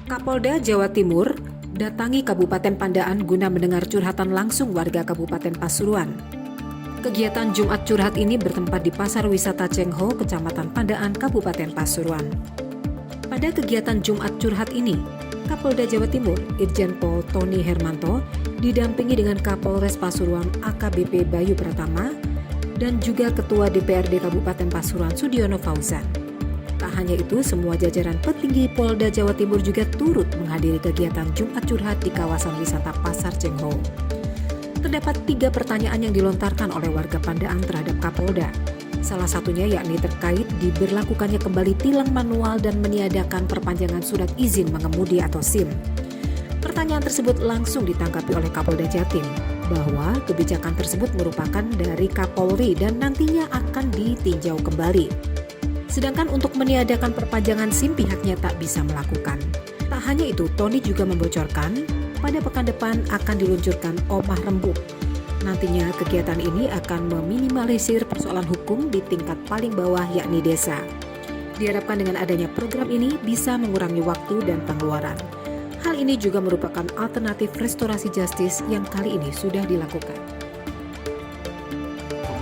Kapolda Jawa Timur datangi Kabupaten Pandaan guna mendengar curhatan langsung warga Kabupaten Pasuruan. Kegiatan Jumat Curhat ini bertempat di Pasar Wisata Cengho, Kecamatan Pandaan, Kabupaten Pasuruan. Pada kegiatan Jumat Curhat ini, Kapolda Jawa Timur, Irjen Pol Tony Hermanto, didampingi dengan Kapolres Pasuruan AKBP Bayu Pratama, dan juga Ketua DPRD Kabupaten Pasuruan Sudiono Fauzan. Tak hanya itu, semua jajaran petinggi Polda Jawa Timur juga turut menghadiri kegiatan Jumat Curhat di kawasan wisata Pasar Cengho. Terdapat 3 pertanyaan yang dilontarkan oleh warga Pandaan terhadap Kapolda. Salah satunya yakni terkait diberlakukannya kembali tilang manual dan meniadakan perpanjangan surat izin mengemudi atau SIM. Pertanyaan tersebut langsung ditanggapi oleh Kapolda Jatim bahwa kebijakan tersebut merupakan dari Kapolri dan nantinya akan ditinjau kembali. Sedangkan untuk meniadakan perpanjangan SIM pihaknya tak bisa melakukan. Tak hanya itu, Tony juga membocorkan pada pekan depan akan diluncurkan Omah Rembuk. Nantinya kegiatan ini akan meminimalisir persoalan hukum di tingkat paling bawah yakni desa. Diharapkan dengan adanya program ini bisa mengurangi waktu dan pengeluaran. Hal ini juga merupakan alternatif restorasi justice yang kali ini sudah dilakukan.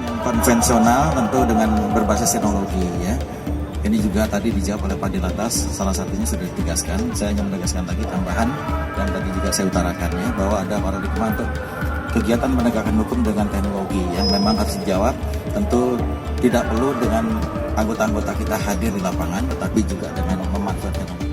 Yang konvensional tentu dengan berbasis teknologi ya. Ini juga tadi dijawab oleh Pak Dilantas, salah satunya sudah ditegaskan. Saya hanya menegaskan lagi tambahan dan tadi juga saya utarakan ya bahwa ada paradigma untuk kegiatan penegakan hukum dengan teknologi yang memang harus dijawab. Tentu tidak perlu dengan anggota-anggota kita hadir di lapangan, tetapi juga dengan memanfaatkan teknologi.